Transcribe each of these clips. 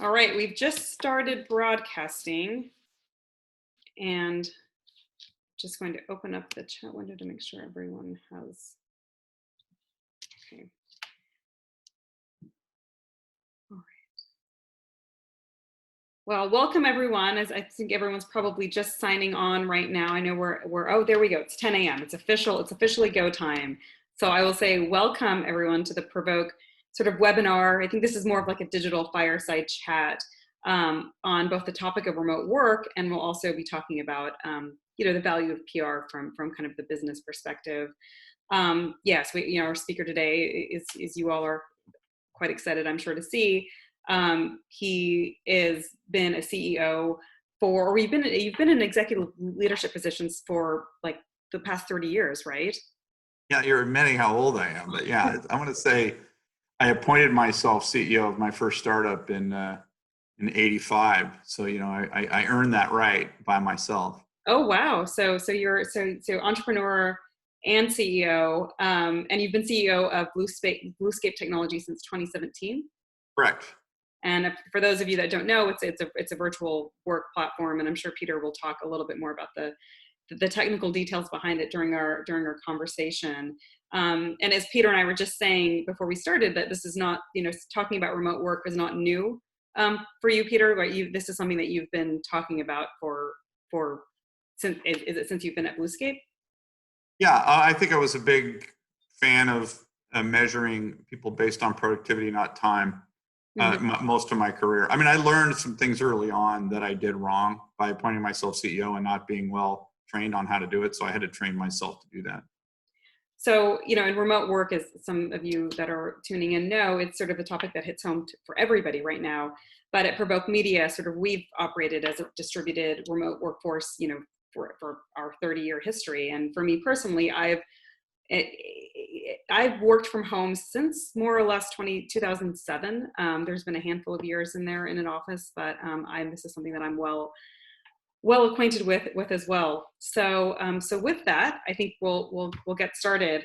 All right, we've just started broadcasting and just going to open up the chat window to make sure everyone has, okay. All right. Well, welcome everyone. As I think everyone's probably just signing on right now. I know we're oh, there we go. It's 10 a.m. It's officially go time. So I will say welcome everyone to the PRovoke sort of webinar. I think this is more of like a digital fireside chat on both the topic of remote work, and we'll also be talking about the value of PR from kind of the business perspective. Yes, our speaker today is you all are quite excited, I'm sure, to see. He is been a CEO for, or you've been in executive leadership positions for like the past 30 years, right? Yeah, you're admitting how old I am, but yeah, I want to say I appointed myself CEO of my first startup in '85. So I earned that right by myself. Oh wow! So you're entrepreneur and CEO, and you've been CEO of Bluescape Technology since 2017. Correct. And for those of you that don't know, it's a virtual work platform, and I'm sure Peter will talk a little bit more about the technical details behind it during our conversation. And as Peter and I were just saying before we started, that this is not, talking about remote work is not new for you, Peter. But this is something that you've been talking about since you've been at Bluescape? Yeah, I think I was a big fan of measuring people based on productivity, not time. Most of my career. I mean, I learned some things early on that I did wrong by appointing myself CEO and not being well trained on how to do it. So I had to train myself to do that. So, in remote work, as some of you that are tuning in know, it's sort of a topic that hits home for everybody right now. But at PRovoke Media, sort of we've operated as a distributed remote workforce, for our 30-year history. And for me personally, I've worked from home since more or less 2007. There's been a handful of years in an office, but this is something that I'm well acquainted with as well. So with that, I think we'll get started.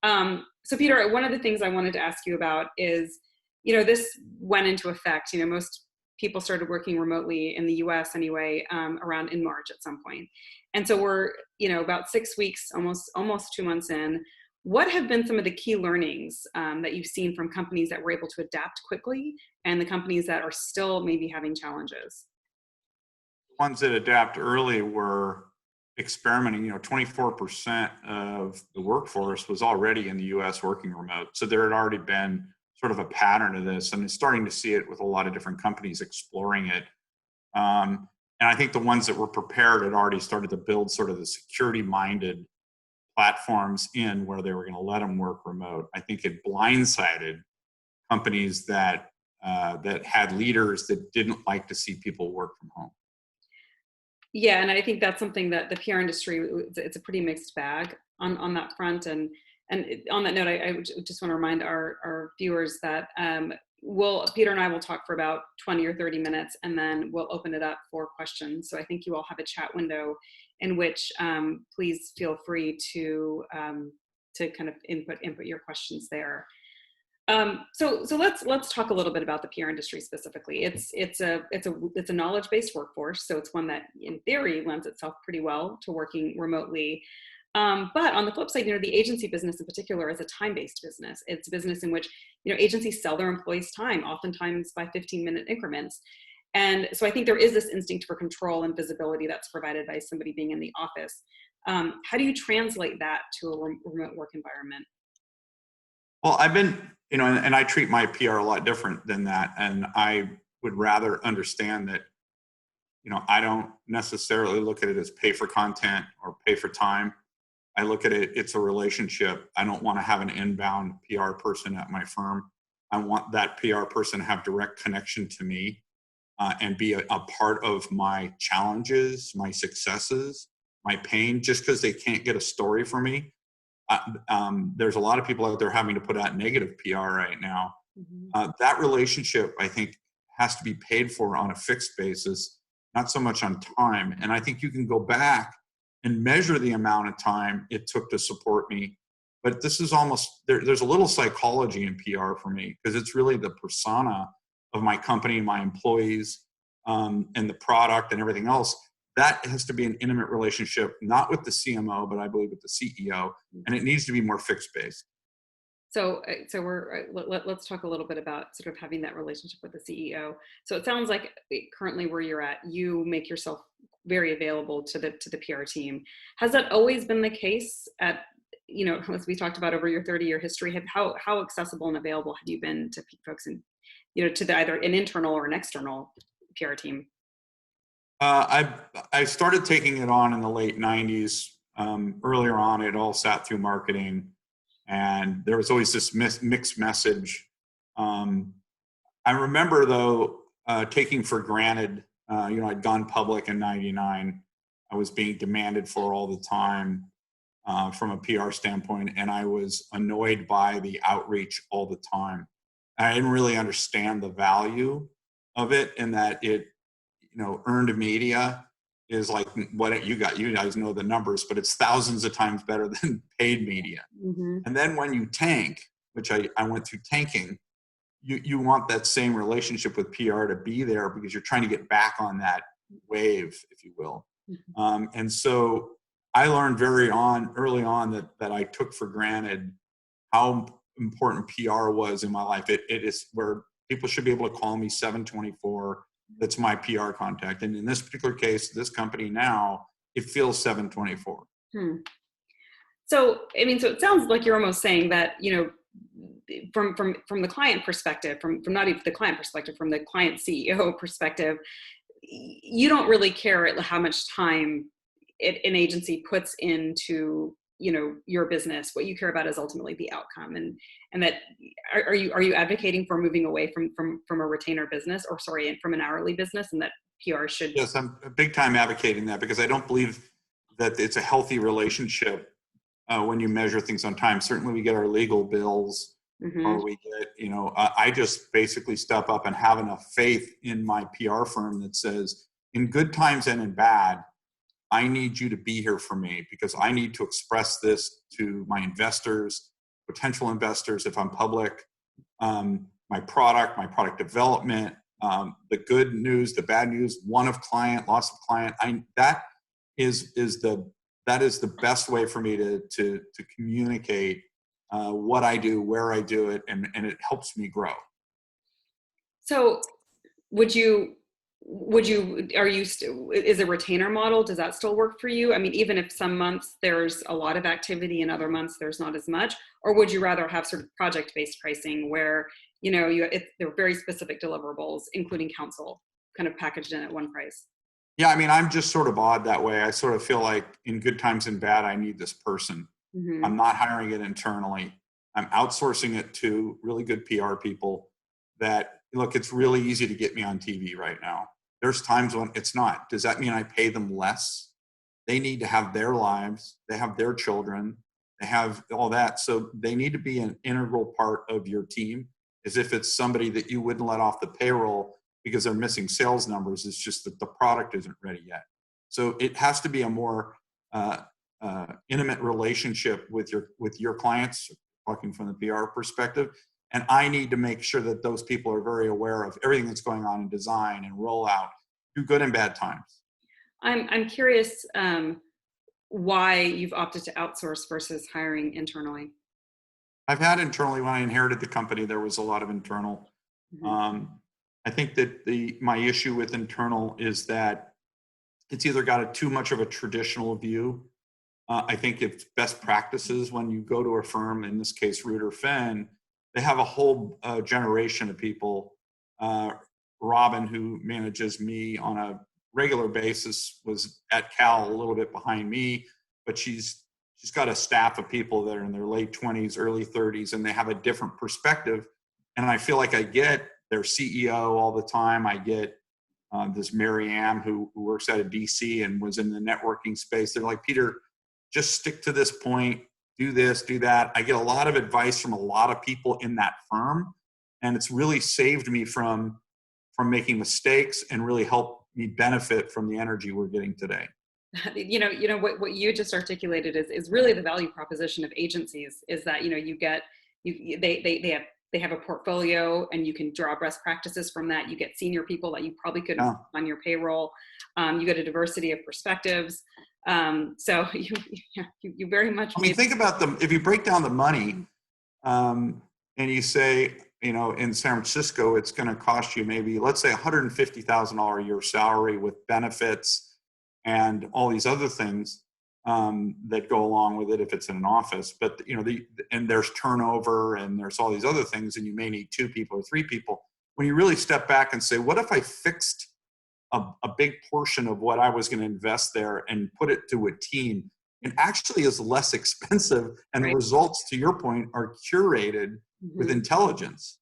So Peter, one of the things I wanted to ask you about is, this went into effect. Most people started working remotely in the U.S. anyway, around in March at some point. And so we're, about 6 weeks, almost 2 months in. What have been some of the key learnings that you've seen from companies that were able to adapt quickly and the companies that are still maybe having challenges? The ones that adapt early were experimenting. 24% of the workforce was already in the U.S. working remote. So there had already been sort of a pattern of this, and starting to see it with a lot of different companies exploring it. And I think the ones that were prepared had already started to build sort of the security-minded platforms in where they were going to let them work remote. I think it blindsided companies that had leaders that didn't like to see people work from home. Yeah, and I think that's something that the PR industry, it's a pretty mixed bag on that front. And on that note, I just want to remind our viewers that Peter and I will talk for about 20 or 30 minutes, and then we'll open it up for questions. So I think you all have a chat window in which please feel free to kind of input your questions there. So let's talk a little bit about the PR industry specifically. It's a knowledge-based workforce, so it's one that in theory lends itself pretty well to working remotely. But on the flip side, the agency business in particular is a time-based business. It's a business in which agencies sell their employees time, oftentimes by 15-minute increments. And so I think there is this instinct for control and visibility that's provided by somebody being in the office. How do you translate that to a remote work environment? Well, I've been, and I treat my PR a lot different than that. And I would rather understand that, I don't necessarily look at it as pay for content or pay for time. I look at it, it's a relationship. I don't want to have an inbound PR person at my firm. I want that PR person to have direct connection to me and be a part of my challenges, my successes, my pain, just because they can't get a story from me. There's a lot of people out there having to put out negative PR right now. Mm-hmm. That relationship, I think, has to be paid for on a fixed basis, not so much on time. And I think you can go back and measure the amount of time it took to support me. But this is almost, there's a little psychology in PR for me, because it's really the persona of my company, my employees, and the product and everything else, that has to be an intimate relationship, not with the CMO, but I believe with the CEO, and it needs to be more fixed based. So, let's talk a little bit about sort of having that relationship with the CEO. So it sounds like currently where you're at, you make yourself very available to the PR team. Has that always been the case at, as we talked about over your 30-year history? How accessible and available have you been to folks in, to either an internal or an external PR team? I started taking it on in the late '90s. Earlier on, it all sat through marketing, and there was always this mixed message. I remember though taking for granted. I'd gone public in '99. I was being demanded for all the time from a PR standpoint, and I was annoyed by the outreach all the time. I didn't really understand the value of it, in that it, earned media is like what you guys know the numbers, but it's thousands of times better than paid media. Mm-hmm. And then when you tank, which I went through tanking, you want that same relationship with PR to be there, because you're trying to get back on that wave, if you will. Mm-hmm. And so I learned early on that I took for granted how important PR was in my life. It is where people should be able to call me 724. That's my PR contact. And in this particular case, this company now, it feels 724. So, so it sounds like you're almost saying that, from the client perspective, from not even the client perspective, from the client CEO perspective, you don't really care how much time an agency puts into, your business. What you care about is ultimately the outcome. And that, are you advocating for moving away from a retainer business, or from an hourly business, and that PR should? Yes, I'm a big time advocating that, because I don't believe that it's a healthy relationship when you measure things on time. Certainly we get our legal bills, Mm-hmm. or we get, I just basically step up and have enough faith in my PR firm that says, in good times and in bad, I need you to be here for me, because I need to express this to my investors, potential investors, if I'm public, my product development, the good news, the bad news, one of client, loss of client. That is the best way for me to communicate what I do, where I do it, and it helps me grow. So is a retainer model, does that still work for you? I mean, even if some months there's a lot of activity and other months there's not as much, or would you rather have sort of project-based pricing where, they're very specific deliverables, including counsel, kind of packaged in at one price? Yeah, I mean, I'm just sort of odd that way. I sort of feel like in good times and bad, I need this person. Mm-hmm. I'm not hiring it internally. I'm outsourcing it to really good PR people that, look, it's really easy to get me on TV right now. There's times when it's not. Does that mean I pay them less? They need to have their lives. They have their children. They have all that. So they need to be an integral part of your team, as if it's somebody that you wouldn't let off the payroll because they're missing sales numbers. It's just that the product isn't ready yet. So it has to be a more intimate relationship with your clients, talking from the PR perspective. And I need to make sure that those people are very aware of everything that's going on in design and rollout, through good and bad times. I'm curious why you've opted to outsource versus hiring internally. I've had internally. When I inherited the company, there was a lot of internal. Mm-hmm. I think that my issue with internal is that it's either got too much of a traditional view. I think it's best practices when you go to a firm, in this case, Reuter Fenn, they have a whole generation of people. Robin, who manages me on a regular basis, was at Cal a little bit behind me, but she's got a staff of people that are in their late 20s, early 30s, and they have a different perspective. And I feel like I get their CEO all the time. I get this Mary Ann who works out of DC and was in the networking space. They're like, Peter, just stick to this point, do this, do that. I get a lot of advice from a lot of people in that firm, and it's really saved me from making mistakes and really helped me benefit from the energy we're getting today. What you just articulated is really the value proposition of agencies, is that, they have they have a portfolio and you can draw best practices from that. You get senior people that you probably couldn't Yeah. on your payroll. You get a diversity of perspectives. So you very much I mean, think about if you break down the money, and you say, in San Francisco, it's going to cost you maybe, let's say, $150,000 a year salary with benefits and all these other things that go along with it if it's in an office. But and there's turnover and there's all these other things, and you may need 2 people or 3 people. When you really step back and say, what if I fixed a big portion of what I was going to invest there and put it to a team? It actually is less expensive, and the results, to your point, are curated with intelligence.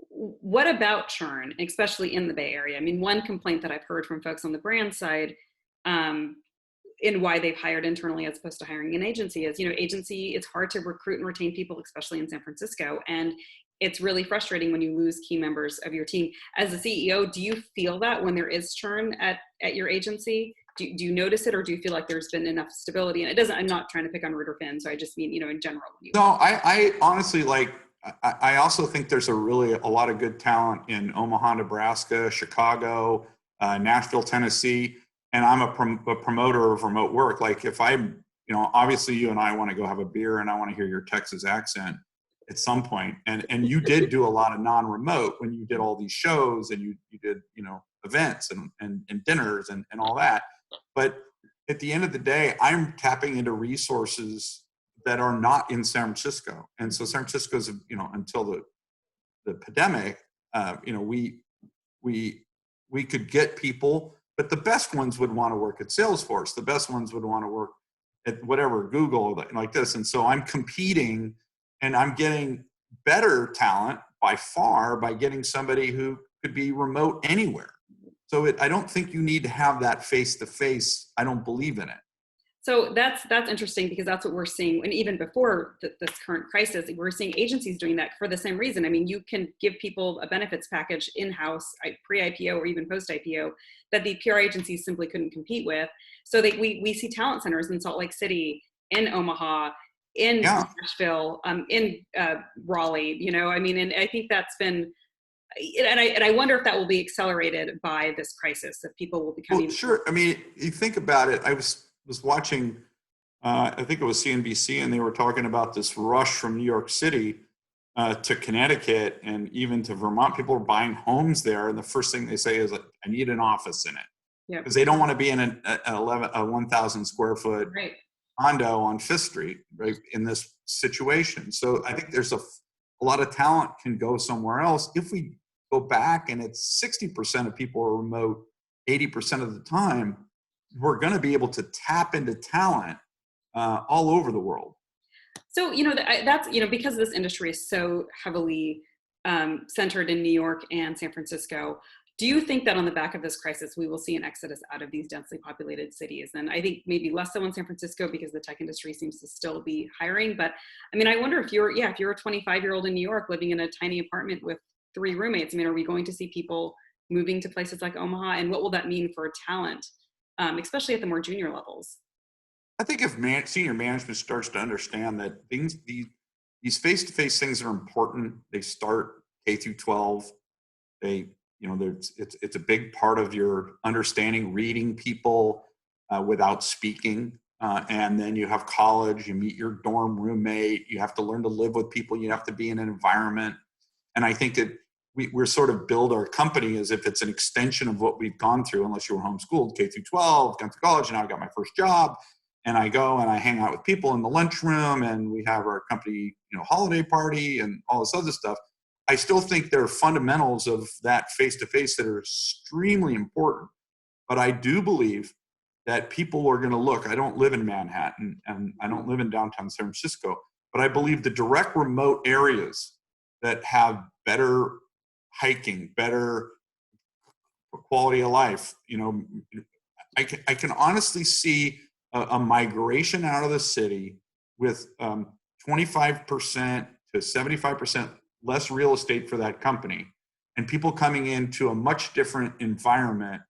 What about churn, especially in the Bay Area? I mean, one complaint that I've heard from folks on the brand side, in why they've hired internally as opposed to hiring an agency is, agency, it's hard to recruit and retain people, especially in San Francisco. And it's really frustrating when you lose key members of your team. As a CEO, do you feel that when there is churn at your agency? Do you notice it, or do you feel like there's been enough stability? And I'm not trying to pick on Root or Finn, so I just mean, in general. No, I honestly, I also think there's a lot of good talent in Omaha, Nebraska, Chicago, Nashville, Tennessee, and I'm a promoter of remote work. Like if I'm, obviously you and I want to go have a beer and I want to hear your Texas accent at some point. And you did do a lot of non-remote when you did all these shows and you did, events and dinners and all that. But at the end of the day, I'm tapping into resources that are not in San Francisco. And so San Francisco's, until the pandemic, we could get people, but the best ones would want to work at Salesforce. The best ones would want to work at whatever, Google, like this. And so I'm competing and I'm getting better talent by far by getting somebody who could be remote anywhere. So I don't think you need to have that face-to-face. I don't believe in it. So that's interesting, because that's what we're seeing. And even before this current crisis, we're seeing agencies doing that for the same reason. I mean, you can give people a benefits package in-house, pre-IPO or even post-IPO, that the PR agencies simply couldn't compete with. So we see talent centers in Salt Lake City, in Omaha, in Nashville, in Raleigh, and I think that's been, and I wonder if that will be accelerated by this crisis, that people will become. Well, sure. I mean, you think about it. I was watching, I think it was CNBC, and they were talking about this rush from New York City to Connecticut and even to Vermont. People are buying homes there, and the first thing they say is, I need an office in it. Because they don't want to be in a 1,000 square foot condo on Fifth Street, right, in this situation. So I think there's a lot of talent can go somewhere else. If we go back and it's 60% of people are remote 80% of the time, we're going to be able to tap into talent all over the world. So, that's, because this industry is so heavily centered in New York and San Francisco, do you think that on the back of this crisis, we will see an exodus out of these densely populated cities? And I think maybe less so in San Francisco, because the tech industry seems to still be hiring. But I mean, I wonder if you're a 25-year-old in New York living in a tiny apartment with 3 roommates, are we going to see people moving to places like Omaha? And what will that mean for talent, especially at the more junior levels? I think if senior management starts to understand that these face-to-face things are important, they start K through 12. It's a big part of your understanding, reading people without speaking. And then you have college, you meet your dorm roommate, you have to learn to live with people, you have to be in an environment. And I think that we're sort of build our company as if it's an extension of what we've gone through, unless you were homeschooled, K through 12, gone to college, and now I got my first job. And I go and I hang out with people in the lunchroom, and we have our company, holiday party and all this other stuff. I still think there are fundamentals of that face-to-face that are extremely important. But I do believe that people are going to look. I don't live in Manhattan and I don't live in downtown San Francisco, but I believe the direct remote areas that have better hiking, better quality of life, I can honestly see a migration out of the city with 25% to 75% less real estate for that company, and people coming into a much different environment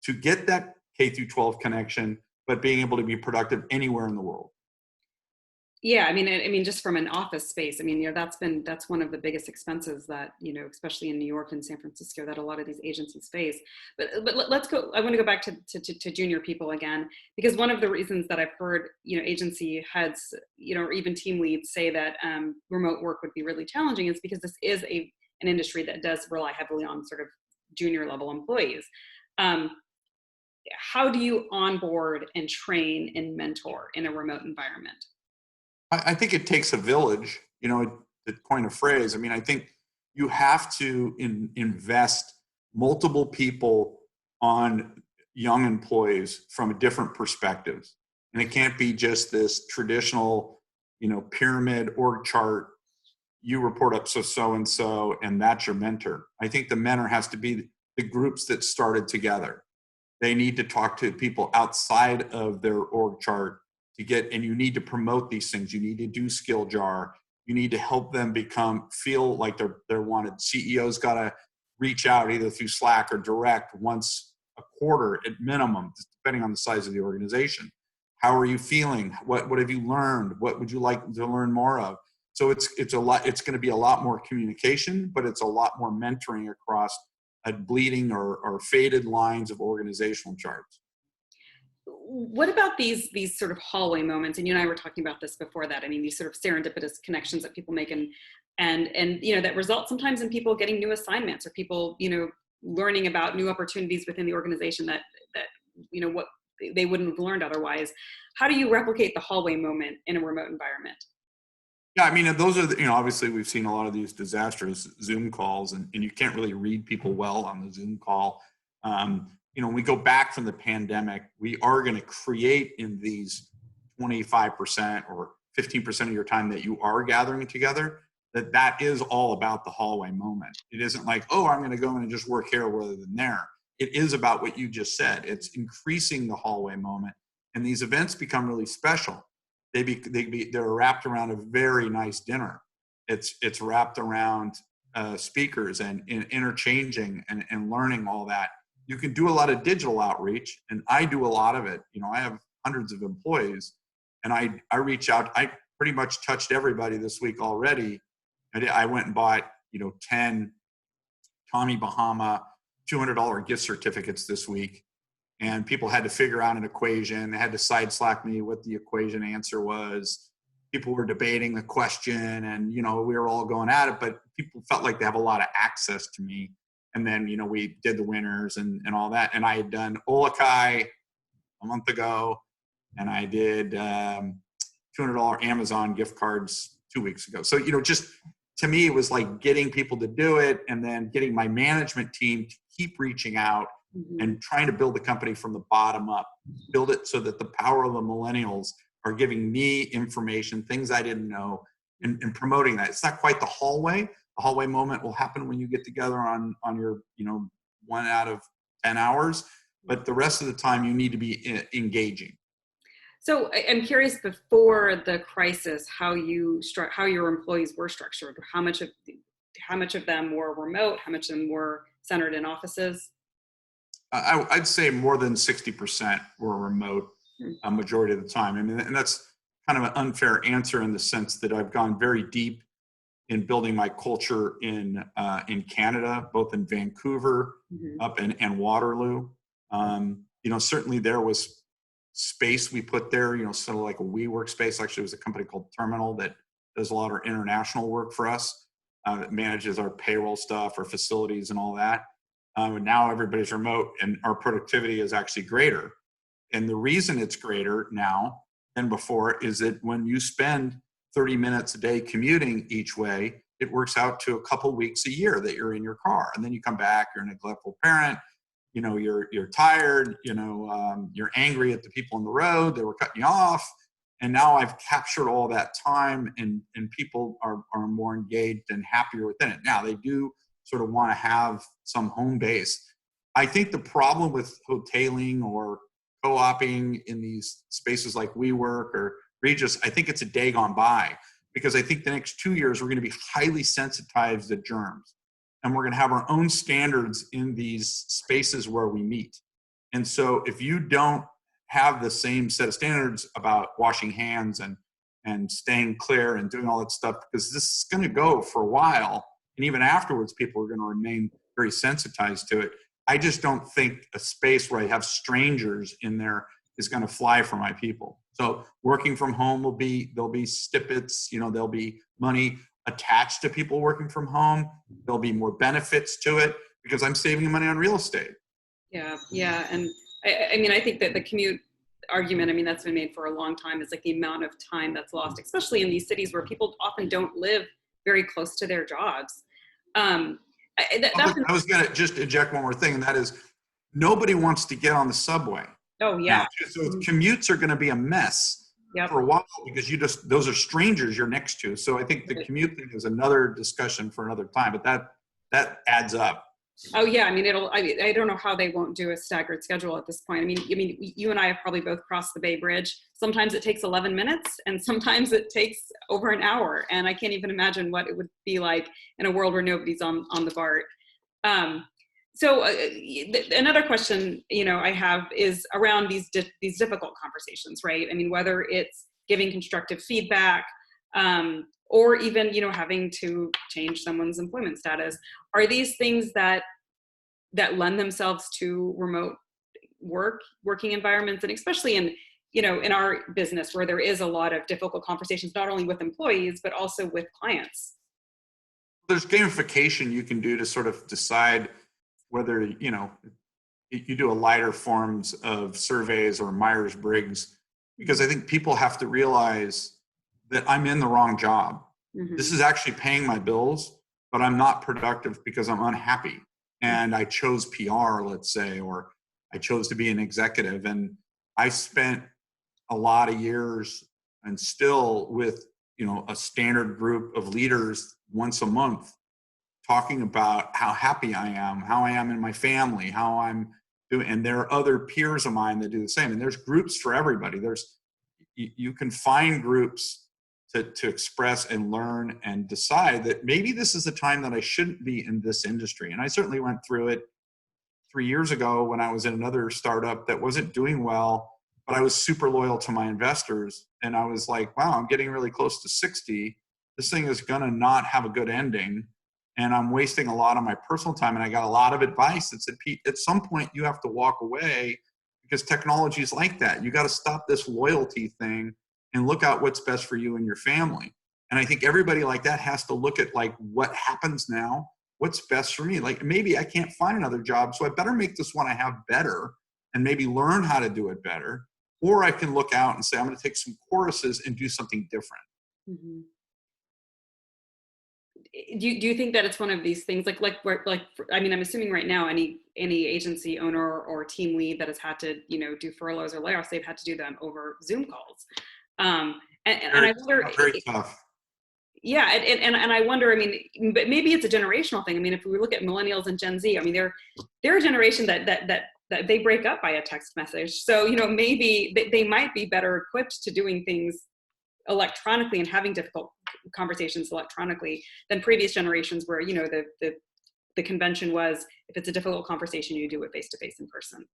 to get that K through 12 connection, but being able to be productive anywhere in the world. Yeah, I mean, just from an office space, I mean, that's one of the biggest expenses that, especially in New York and San Francisco, that a lot of these agencies face. But let's go. I want to go back to junior people again, because one of the reasons that I've heard, agency heads, or even team leads say that remote work would be really challenging is because this is an industry that does rely heavily on sort of junior level employees. Um, how do you onboard and train and mentor in a remote environment? I think it takes a village, to coin a phrase. I mean, I think you have to invest multiple people on young employees from different perspectives. And it can't be just this traditional, pyramid org chart. You report up so and so, and that's your mentor. I think the mentor has to be the groups that started together. They need to talk to people outside of their org chart and you need to promote these things. You need to do skill jar. You need to help them feel like they're wanted. CEOs got to reach out either through Slack or direct once a quarter at minimum, depending on the size of the organization. How are you feeling? What have you learned? What would you like to learn more of? So it's going to be a lot more communication, but it's a lot more mentoring across bleeding or faded lines of organizational charts. What about these sort of hallway moments? And you and I were talking about this before that. I mean, these sort of serendipitous connections that people make, and that result sometimes in people getting new assignments, or people learning about new opportunities within the organization that what they wouldn't have learned otherwise. How do you replicate the hallway moment in a remote environment? Yeah, I mean, those are obviously we've seen a lot of these disastrous Zoom calls, and you can't really read people well on the Zoom call. When we go back from the pandemic, we are going to create in these 25% or 15% of your time that you are gathering together, that is all about the hallway moment. It isn't like, oh, I'm going to go in and just work here rather than there. It is about what you just said. It's increasing the hallway moment. And these events become really special. They're wrapped around a very nice dinner. It's wrapped around speakers and interchanging and learning all that. You can do a lot of digital outreach, and I do a lot of it. I have hundreds of employees, and I reach out. I pretty much touched everybody this week already. I went and bought 10 Tommy Bahama $200 gift certificates this week, and people had to figure out an equation. They had to side Slack me what the equation answer was. People were debating the question, and we were all going at it, but people felt like they have a lot of access to me. And then we did the winners and all that. And I had done Olakai a month ago, and I did $200 Amazon gift cards 2 weeks ago. So just to me, it was like getting people to do it, and then getting my management team to keep reaching out and trying to build the company from the bottom up, build it so that the power of the millennials are giving me information, things I didn't know, and promoting that. It's not quite the hallway. The hallway moment will happen when you get together on your, 1 out of 10 hours, but the rest of the time you need to be engaging. So I'm curious, before the crisis, how your employees were structured. How much of them were remote? How much of them were centered in offices? I'd say more than 60% were remote a majority of the time. I mean, and that's kind of an unfair answer in the sense that I've gone very deep in building my culture in Canada, both in Vancouver, up and Waterloo. Certainly there was space we put there, sort of like a WeWork space. Actually, it was a company called Terminal that does a lot of international work for us. It manages our payroll stuff, our facilities, and all that. And now everybody's remote, and our productivity is actually greater. And the reason it's greater now than before is that when you spend 30 minutes a day commuting each way, it works out to a couple weeks a year that you're in your car. And then you come back, you're a neglectful parent, you're tired, you're angry at the people on the road, they were cutting you off. And now I've captured all that time, and people are more engaged and happier within it. Now they do sort of want to have some home base. I think the problem with hoteling or co-oping in these spaces like WeWork or Regis, I think it's a day gone by, because I think the next 2 years we're going to be highly sensitized to germs, and we're going to have our own standards in these spaces where we meet. And so if you don't have the same set of standards about washing hands and and staying clear and doing all that stuff, because this is going to go for a while. And even afterwards, people are going to remain very sensitized to it. I just don't think a space where I have strangers in there is going to fly for my people. So working from home there'll be snippets, there'll be money attached to people working from home. There'll be more benefits to it because I'm saving money on real estate. Yeah. Yeah. And I mean, I think that the commute argument, I mean, that's been made for a long time, is like the amount of time that's lost, especially in these cities where people often don't live very close to their jobs. I was going to just inject one more thing, and that is nobody wants to get on the subway. Oh, yeah. Now, so commutes are going to be a mess for a while because those are strangers you're next to. So I think the commute thing is another discussion for another time, but that adds up. Oh yeah, I mean I don't know how they won't do a staggered schedule at this point. I mean you and I have probably both crossed the Bay Bridge. Sometimes it takes 11 minutes and sometimes it takes over an hour, and I can't even imagine what it would be like in a world where nobody's on the BART. So another question I have is around these difficult conversations, right? I mean, whether it's giving constructive feedback, or even having to change someone's employment status. Are these things that lend themselves to remote working environments, and especially in our business where there is a lot of difficult conversations, not only with employees but also with clients? There's gamification you can do to sort of decide whether you do a lighter forms of surveys or Myers-Briggs, because I think people have to realize that I'm in the wrong job. Mm-hmm. This is actually paying my bills, but I'm not productive because I'm unhappy. And I chose PR, let's say, or I chose to be an executive. And I spent a lot of years and still with, a standard group of leaders once a month talking about how happy I am, how I am in my family, how I'm doing. And there are other peers of mine that do the same. And there's groups for everybody. You can find groups to express and learn and decide that maybe this is a time that I shouldn't be in this industry. And I certainly went through it 3 years ago when I was in another startup that wasn't doing well, but I was super loyal to my investors. And I was like, wow, I'm getting really close to 60. This thing is going to not have a good ending. And I'm wasting a lot of my personal time. And I got a lot of advice that said, Pete, at some point you have to walk away because technology is like that. You got to stop this loyalty thing and look out what's best for you and your family. And I think everybody like that has to look at like what happens now, what's best for me. Like maybe I can't find another job, so I better make this one I have better and maybe learn how to do it better. Or I can look out and say, I'm going to take some courses and do something different. Mm-hmm. Do you think that it's one of these things I mean, I'm assuming right now any agency owner or team lead that has had to, do furloughs or layoffs, they've had to do them over Zoom calls. And I wonder, very tough. Yeah. And I wonder, I mean, but maybe it's a generational thing. I mean, if we look at millennials and Gen Z, I mean, they're a generation that they break up by a text message. So, maybe they might be better equipped to doing things electronically and having difficult conversations electronically than previous generations where, the convention was, if it's a difficult conversation, you do it face-to-face in person.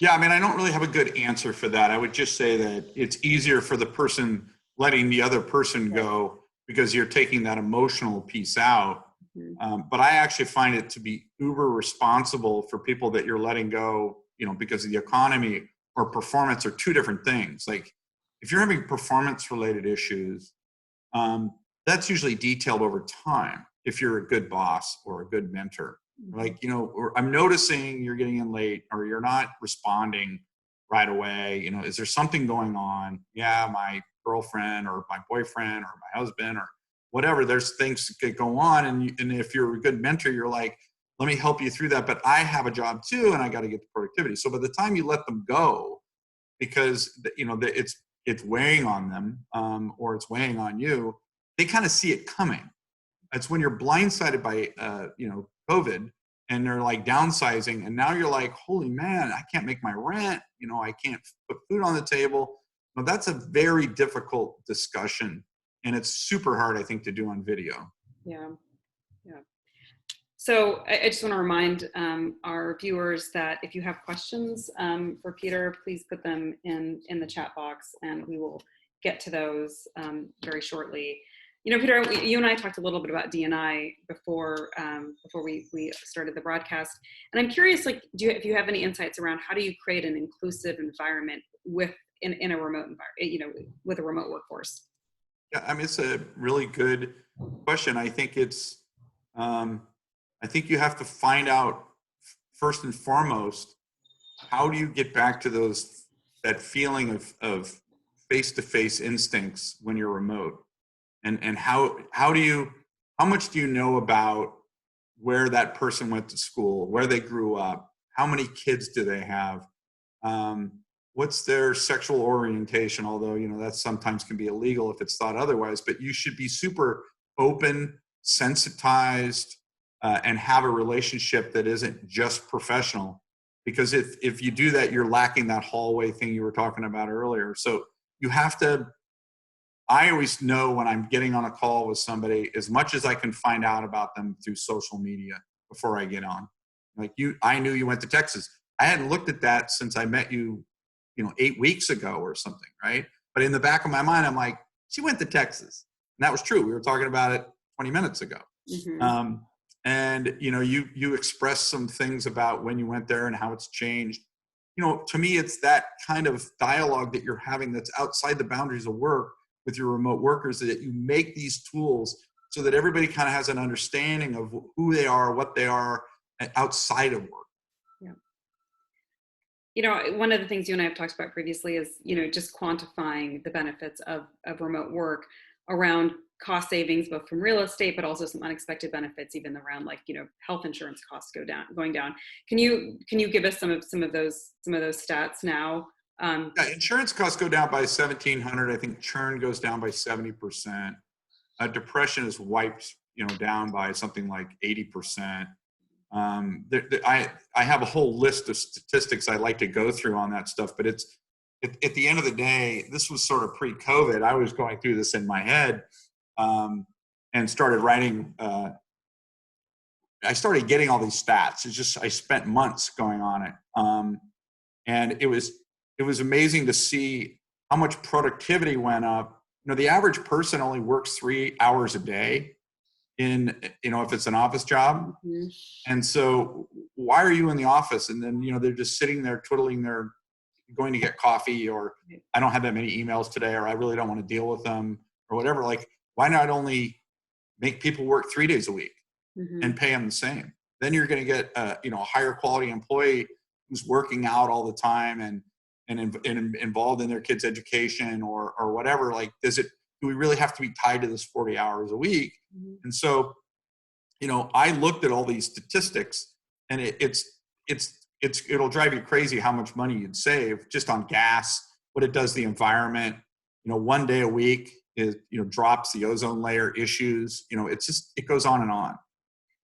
Yeah, I mean, I don't really have a good answer for that. I would just say that it's easier for the person letting the other person go because you're taking that emotional piece out. Mm-hmm. But I actually find it to be uber responsible for people that you're letting go, because of the economy or performance are two different things. Like if you're having performance-related issues, that's usually detailed over time if you're a good boss or a good mentor. Like, or I'm noticing you're getting in late or you're not responding right away. Is there something going on? Yeah, my girlfriend or my boyfriend or my husband or whatever, there's things that go on. And if you're a good mentor, you're like, let me help you through that. But I have a job too, and I got to get the productivity. So by the time you let them go, because, it's weighing on them or it's weighing on you, they kind of see it coming. It's when you're blindsided by, COVID and they're like downsizing. And now you're like, holy man, I can't make my rent. I can't put food on the table. Well, that's a very difficult discussion. And it's super hard, I think, to do on video. Yeah. Yeah. So I just want to remind our viewers that if you have questions for Peter, please put them in the chat box and we will get to those very shortly. Peter, you and I talked a little bit about D&I before we started the broadcast, and I'm curious, like, if you have any insights around how do you create an inclusive environment in a remote environment, with a remote workforce? Yeah, I mean, it's a really good question. I think I think you have to find out first and foremost, how do you get back to that feeling of face-to-face instincts when you're remote? And how much do you know about where that person went to school, where they grew up, how many kids do they have, what's their sexual orientation, although that sometimes can be illegal if it's thought otherwise, but you should be super open, sensitized, and have a relationship that isn't just professional, because if you do that, you're lacking that hallway thing you were talking about earlier. So you have to, I always know when I'm getting on a call with somebody, as much as I can find out about them through social media before I get on. Like I knew you went to Texas. I hadn't looked at that since I met you, 8 weeks ago or something, right? But in the back of my mind, I'm like, she went to Texas. And that was true. We were talking about it 20 minutes ago. Mm-hmm. And you expressed some things about when you went there and how it's changed. To me, it's that kind of dialogue that you're having that's outside the boundaries of work with your remote workers, that you make these tools so that everybody kind of has an understanding of who they are, what they are outside of work. Yeah. One of the things you and I have talked about previously is, just quantifying the benefits of remote work around cost savings, both from real estate, but also some unexpected benefits, even around, like, health insurance costs going down. Can you give us some of those stats now? Yeah, insurance costs go down by 1,700. I think churn goes down by 70%. Depression is wiped, down by something like 80%. I have a whole list of statistics I like to go through on that stuff, but at the end of the day, this was sort of pre-COVID. I was going through this in my head, and started writing. I started getting all these stats. It's just I spent months going on it, and it was amazing to see how much productivity went up. The average person only works 3 hours a day if it's an office job. Mm-hmm. And so why are you in the office? And then, they're just sitting there twiddling going to get coffee, or I don't have that many emails today, or I really don't want to deal with them, or whatever. Like, why not only make people work 3 days a week Mm-hmm. and pay them the same? Then you're going to get a higher quality employee who's working out all the time and involved in their kids' education or whatever. Like, do we really have to be tied to this 40 hours a week? Mm-hmm. And so, I looked at all these statistics, and it'll drive you crazy how much money you'd save just on gas, what it does to the environment. 1 day a week is, drops the ozone layer issues. It goes on and on.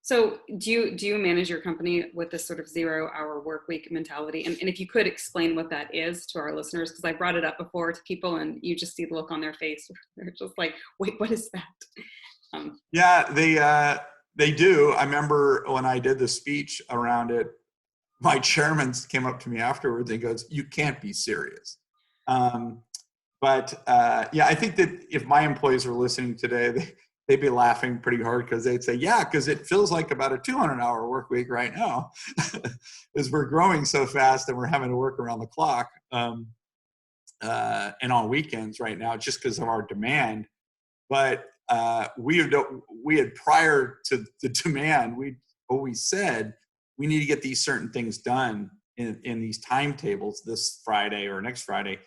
So do you manage your company with this sort of 0-hour work week mentality? And if you could explain what that is to our listeners, because I brought it up before to people and you just see the look on their face. They're just like, wait, what is that? Yeah, they do. I remember when I did the speech around it, my chairman came up to me afterwards and goes, "You can't be serious." But I think that if my employees were listening today, they'd be laughing pretty hard, because they'd say, yeah, because it feels like about a 200-hour work week right now, as we're growing so fast and we're having to work around the clock, and on weekends right now, just because of our demand. But we had prior to the demand, we always said we need to get these certain things done in these timetables this Friday or next Friday.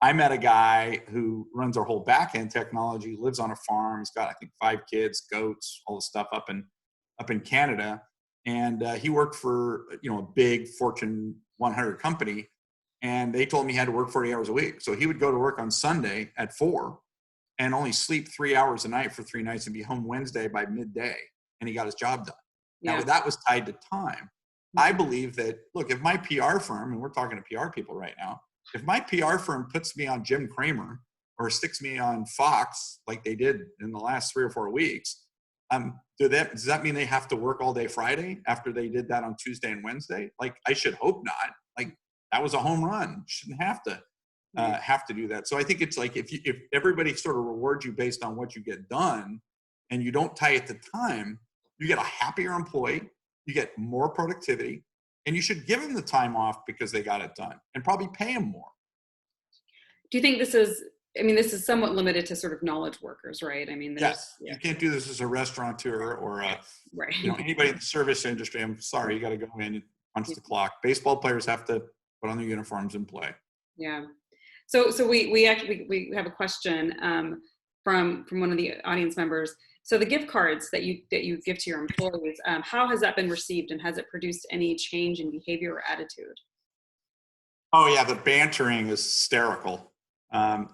I met a guy who runs our whole back-end technology, lives on a farm. He's got, I think, 5 kids, goats, all the stuff up in Canada. And he worked for, a big Fortune 100 company. And they told me he had to work 40 hours a week. So he would go to work on Sunday at 4 and only sleep 3 hours a night for 3 nights and be home Wednesday by midday. And he got his job done. Yeah. Now, that was tied to time. I believe that, look, if my PR firm, and we're talking to PR people right now, if my PR firm puts me on Jim Cramer or sticks me on Fox, like they did in the last 3 or 4 weeks, does that mean they have to work all day Friday after they did that on Tuesday and Wednesday? Like, I should hope not. Like, that was a home run. Shouldn't have to. Right. have to do that. So I think it's like if everybody sort of rewards you based on what you get done, and you don't tie it to time, you get a happier employee, you get more productivity, and you should give them the time off because they got it done, and probably pay them more. Do you think this is, I mean, this is somewhat limited to sort of knowledge workers, right? I mean, Yes, yeah, you can't do this as a restaurateur or right. anybody in the service industry. I'm sorry, you got to go in and punch the clock. Baseball players have to put on their uniforms and play. Yeah. So we actually we have a question from one of the audience members. So the gift cards that you give to your employees, how has that been received, and has it produced any change in behavior or attitude? Oh yeah, the bantering is hysterical. Yeah,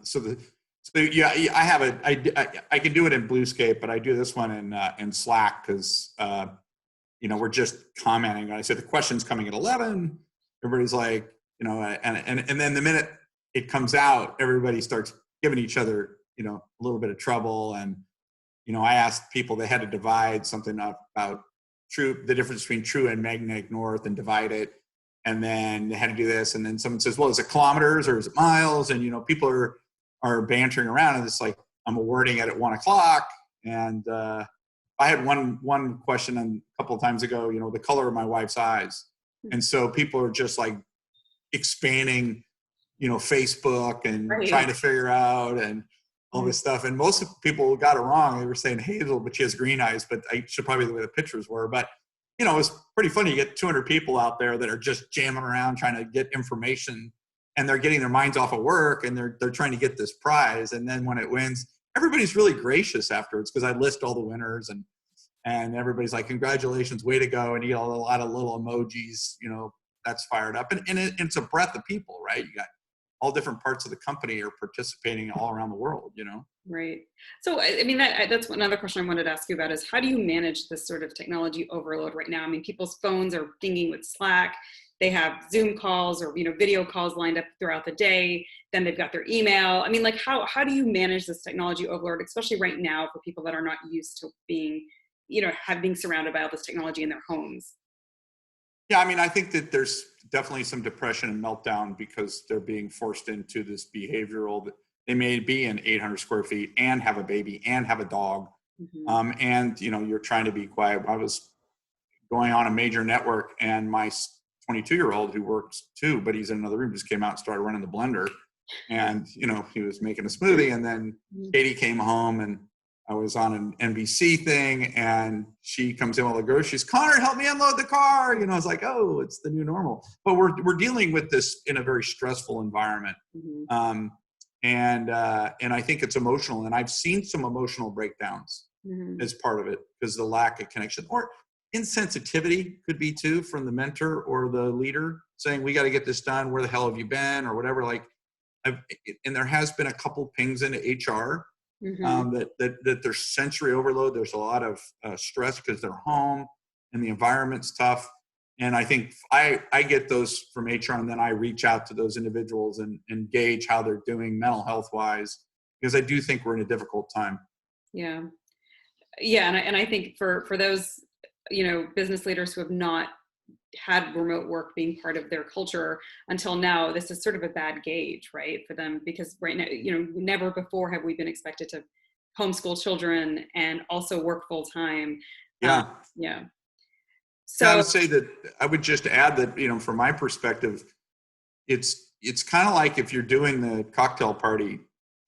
I can do it in Bluescape, but I do this one in Slack because we're just commenting. I said the question's coming at 11. Everybody's like, and then the minute it comes out, everybody starts giving each other a little bit of trouble. And I asked people, they had to divide something up about the difference between true and magnetic north, and divide it. And then they had to do this. And then someone says, well, is it kilometers or is it miles? And, people are bantering around, and it's like, I'm awarding it at 1:00. And I had one question a couple of times ago, the color of my wife's eyes. And so people are just like expanding, Facebook and Right. trying to figure out and all this stuff. And most people got it wrong. They were saying Hazel, but she has green eyes, but I should probably the way the pictures were. But, it was pretty funny. You get 200 people out there that are just jamming around trying to get information, and they're getting their minds off of work, and they're trying to get this prize. And then when it wins, everybody's really gracious afterwards, because I list all the winners, and everybody's like, congratulations, way to go. And you get a lot of little emojis, that's fired up. And it's a breadth of people, right? You got all different parts of the company are participating all around the world, Right. So, I mean, that's another question I wanted to ask you about, is how do you manage this sort of technology overload right now? I mean, people's phones are dinging with Slack. They have Zoom calls or, video calls lined up throughout the day. Then they've got their email. I mean, like, how do you manage this technology overload, especially right now for people that are not used to being, being surrounded by all this technology in their homes? Yeah, I mean, I think that there's definitely some depression and meltdown because they're being forced into this behavioral that they may be in 800 square feet and have a baby and have a dog. Mm-hmm. And, you're trying to be quiet. I was going on a major network, and my 22-year-old, who works too, but he's in another room, just came out and started running the blender. And, he was making a smoothie. And then Katie came home, and I was on an NBC thing, and she comes in with the groceries. Connor, help me unload the car. I was like, oh, it's the new normal. But we're dealing with this in a very stressful environment. Mm-hmm. And I think it's emotional. And I've seen some emotional breakdowns as part of it, because the lack of connection or insensitivity could be too, from the mentor or the leader saying, we got to get this done. Where the hell have you been? Or whatever. And there has been a couple pings into HR. That there's sensory overload. There's a lot of stress because they're home and the environment's tough. And I think I get those from HR, and then I reach out to those individuals and gauge how they're doing mental health wise, because I do think we're in a difficult time. Yeah. And I think for those, business leaders who have not had remote work being part of their culture until now, this is sort of a bad gauge, right, for them, because right now, never before have we been expected to homeschool children and also work full time. Yeah. Yeah. So I So would say that I would just add that, from my perspective, it's kind of like if you're doing the cocktail party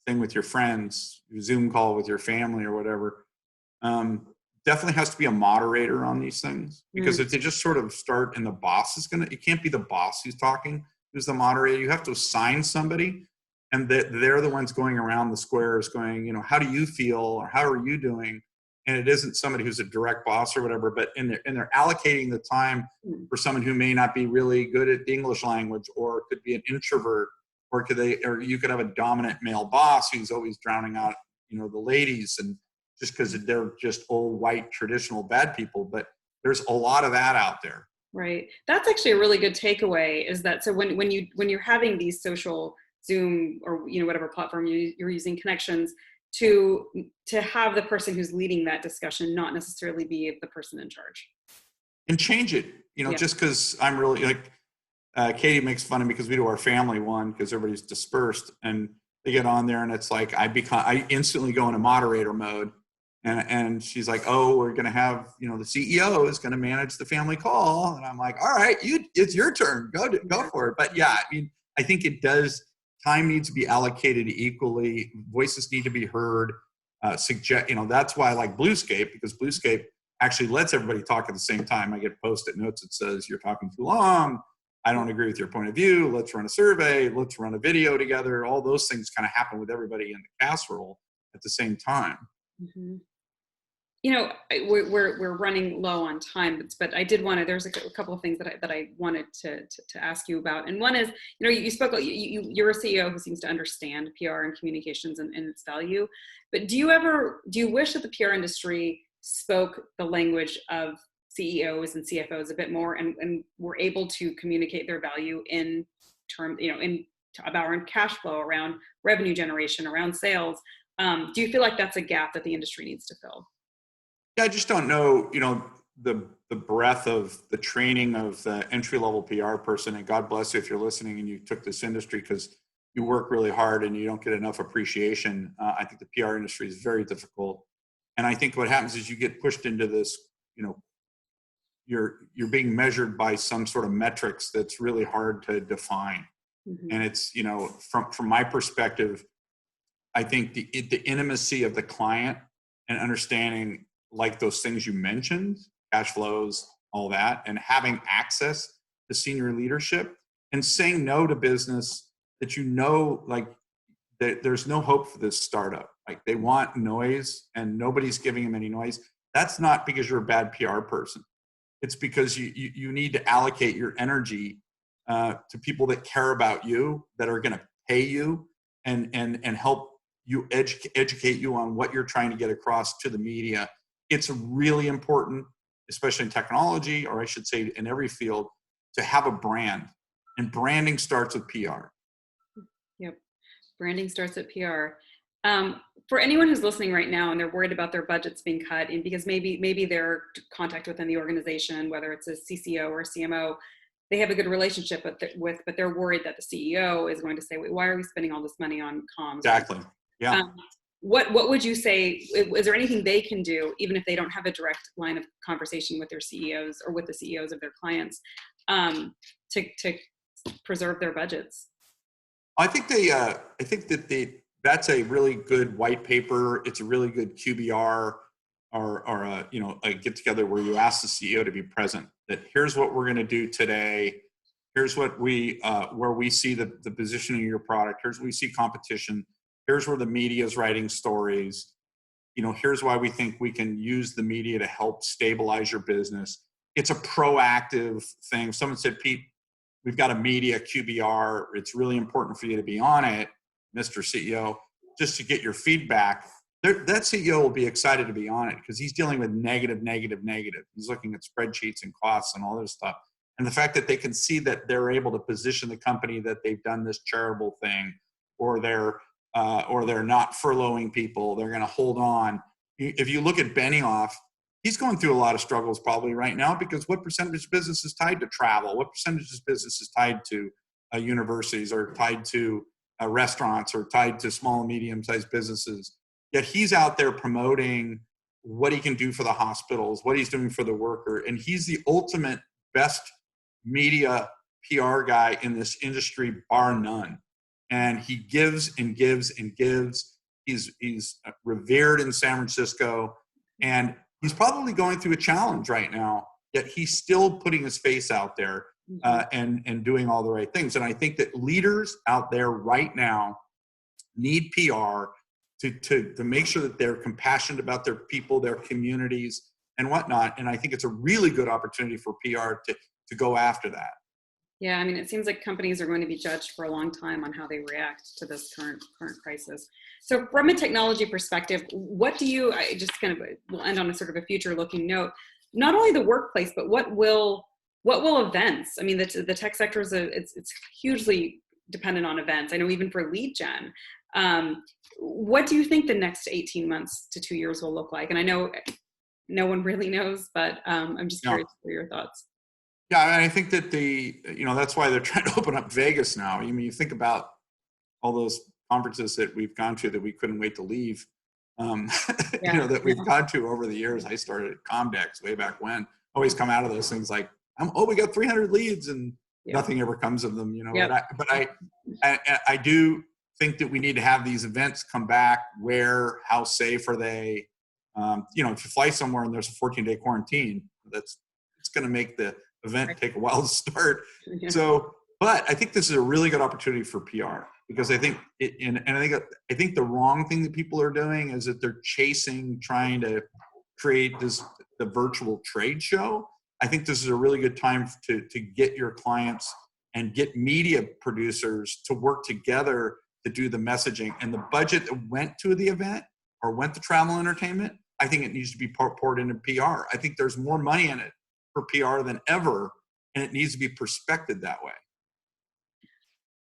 thing with your friends, your Zoom call with your family or whatever, definitely has to be a moderator on these things, because if they just sort of start and the boss is it can't be the boss who's talking, who's the moderator. You have to assign somebody, and they're the ones going around the squares going, how do you feel, or how are you doing? And it isn't somebody who's a direct boss or whatever, but they're allocating the time for someone who may not be really good at the English language, or could be an introvert, or you could have a dominant male boss who's always drowning out, the ladies, and just because they're just old white traditional bad people. But there's a lot of that out there. Right. That's actually a really good takeaway, is that so when you're having these social Zoom or whatever platform you're using connections, to have the person who's leading that discussion not necessarily be the person in charge. And change it, just because I'm really like, Katie makes fun of me because we do our family one because everybody's dispersed, and they get on there and it's like I instantly go into moderator mode, and she's like, oh, we're gonna have, you know, the CEO is gonna manage the family call, and I'm like, all right, it's your turn, go for it. But yeah, I mean, I think it does. Time needs to be allocated equally. Voices need to be heard. You know, that's why I like Bluescape, because Bluescape actually lets everybody talk at the same time. I get post-it notes that says you're talking too long. I don't agree with your point of view. Let's run a survey. Let's run a video together. All those things kind of happen with everybody in the casserole at the same time. Mm-hmm. You know, we're running low on time, but I did want to. There's a couple of things that I wanted to ask you about, and one is, you know, you spoke. You're a CEO who seems to understand PR and communications and its value, but do you wish that the PR industry spoke the language of CEOs and CFOs a bit more, and were able to communicate their value in term, you know, about cash flow, around revenue generation, around sales? Do you feel like that's a gap that the industry needs to fill? Yeah, I just don't know, you know, the breadth of the training of the entry-level PR person. And God bless you if you're listening and you took this industry, because you work really hard and you don't get enough appreciation. I think the PR industry is very difficult. And I think what happens is you get pushed into this, you know, you're being measured by some sort of metrics that's really hard to define. Mm-hmm. And it's, you know, from my perspective, I think the intimacy of the client and understanding, like those things you mentioned, cash flows, all that, and having access to senior leadership, and saying no to business that, you know, like there's no hope for this startup. Like, they want noise and nobody's giving them any noise. That's not because you're a bad PR person. It's because you need to allocate your energy to people that care about you, that are going to pay you and help you educate you on what you're trying to get across to the media. It's really important, especially in technology, or I should say in every field, to have a brand. And branding starts with PR. Yep. Branding starts at PR. For anyone who's listening right now and they're worried about their budgets being cut, and because maybe their contact within the organization, whether it's a CCO or a CMO, they have a good relationship but they're worried that the CEO is going to say, wait, why are we spending all this money on comms? Exactly. Yeah. What would you say? Is there anything they can do, even if they don't have a direct line of conversation with their CEOs or with the CEOs of their clients, to preserve their budgets? I think that's a really good white paper. It's a really good QBR, or a get together where you ask the CEO to be present. That here's what we're going to do today. Here's what where we see the positioning of your product. Here's where we see competition. Here's where the media is writing stories. You know, here's why we think we can use the media to help stabilize your business. It's a proactive thing. Someone said, Pete, we've got a media QBR. It's really important for you to be on it, Mr. CEO, just to get your feedback. That CEO will be excited to be on it because he's dealing with negative. He's looking at spreadsheets and costs and all this stuff. And the fact that they can see that they're able to position the company, that they've done this charitable thing, or they're not furloughing people, they're going to hold on. If you look at Benioff, he's going through a lot of struggles probably right now, because what percentage of business is tied to travel? What percentage of business is tied to universities, or tied to restaurants, or tied to small and medium-sized businesses? Yet he's out there promoting what he can do for the hospitals, what he's doing for the worker. And he's the ultimate best media PR guy in this industry, bar none. And he gives and gives and gives. He's revered in San Francisco, and he's probably going through a challenge right now, yet he's still putting his face out there and doing all the right things. And I think that leaders out there right now need PR to make sure that they're compassionate about their people, their communities, and whatnot. And I think it's a really good opportunity for PR to go after that. Yeah, I mean, it seems like companies are going to be judged for a long time on how they react to this current crisis. So from a technology perspective, I just kind of will end on a sort of a future-looking note. Not only the workplace, but what will events? I mean, the tech sector it's hugely dependent on events. I know even for lead gen. What do you think the next 18 months to 2 years will look like? And I know no one really knows, but I'm just curious for your thoughts. Yeah, and I think that that's why they're trying to open up Vegas now. I mean, you think about all those conferences that we've gone to that we couldn't wait to leave, um, Yeah. that we've gone to over the years. I started at Comdex way back when. Always come out of those things like, we got 300 leads and Yeah. nothing ever comes of them, Yep. But I do think that we need to have these events come back. How safe are they? If you fly somewhere and there's a 14-day quarantine, it's going to make the event take a while to start. Yeah. So, but I think this is a really good opportunity for PR, because I think I think the wrong thing that people are doing is that they're trying to create the virtual trade show. I think this is a really good time to get your clients and get media producers to work together to do the messaging, and the budget that went to the event or went to travel and entertainment, I think it needs to be poured into PR. I think there's more money in it for PR than ever, and it needs to be perspected that way.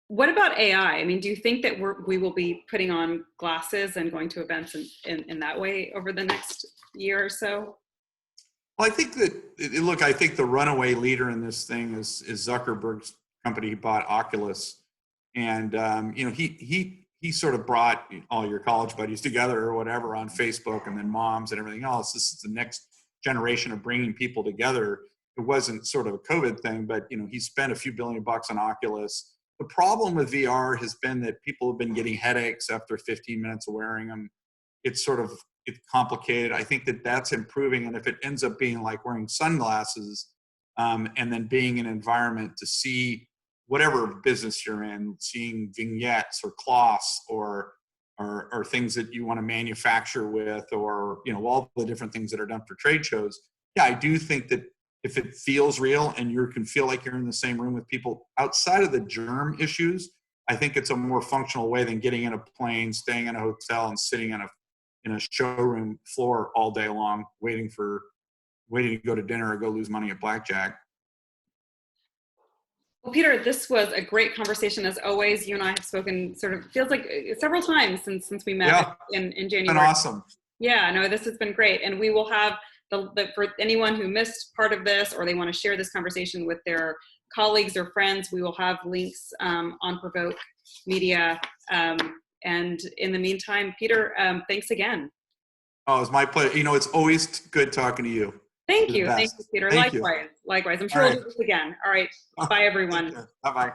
What about AI? I mean, do you think that we will be putting on glasses and going to events in that way over the next year or so? Well, I think I think the runaway leader in this thing is Zuckerberg's company. He bought Oculus, and he sort of brought all your college buddies together or whatever on Facebook, and then moms and everything else. This is the next generation of bringing people together. It wasn't sort of a COVID thing, but he spent a few $billion on Oculus. The problem with VR has been that people have been getting headaches after 15 minutes of wearing them. It's complicated. I think that that's improving. And if it ends up being like wearing sunglasses, and then being in an environment to see whatever business you're in, seeing vignettes or cloths or things that you want to manufacture with, or all the different things that are done for trade shows. Yeah, I do think that if it feels real and you can feel like you're in the same room with people outside of the germ issues, I think it's a more functional way than getting in a plane, staying in a hotel, and sitting in a showroom floor all day long, waiting to go to dinner or go lose money at blackjack. Well, Peter, this was a great conversation as always. You and I have spoken feels like several times since we met in January. It's been awesome. Yeah, no, this has been great. And we will have for anyone who missed part of this, or they want to share this conversation with their colleagues or friends, we will have links on PRovoke Media. And in the meantime, Peter, thanks again. Oh, it's my pleasure. It's always good talking to you. Thank you. Thank you, Peter. Thank Likewise. you. Likewise. I'm sure we'll do this again. All right. Bye, everyone. Bye-bye.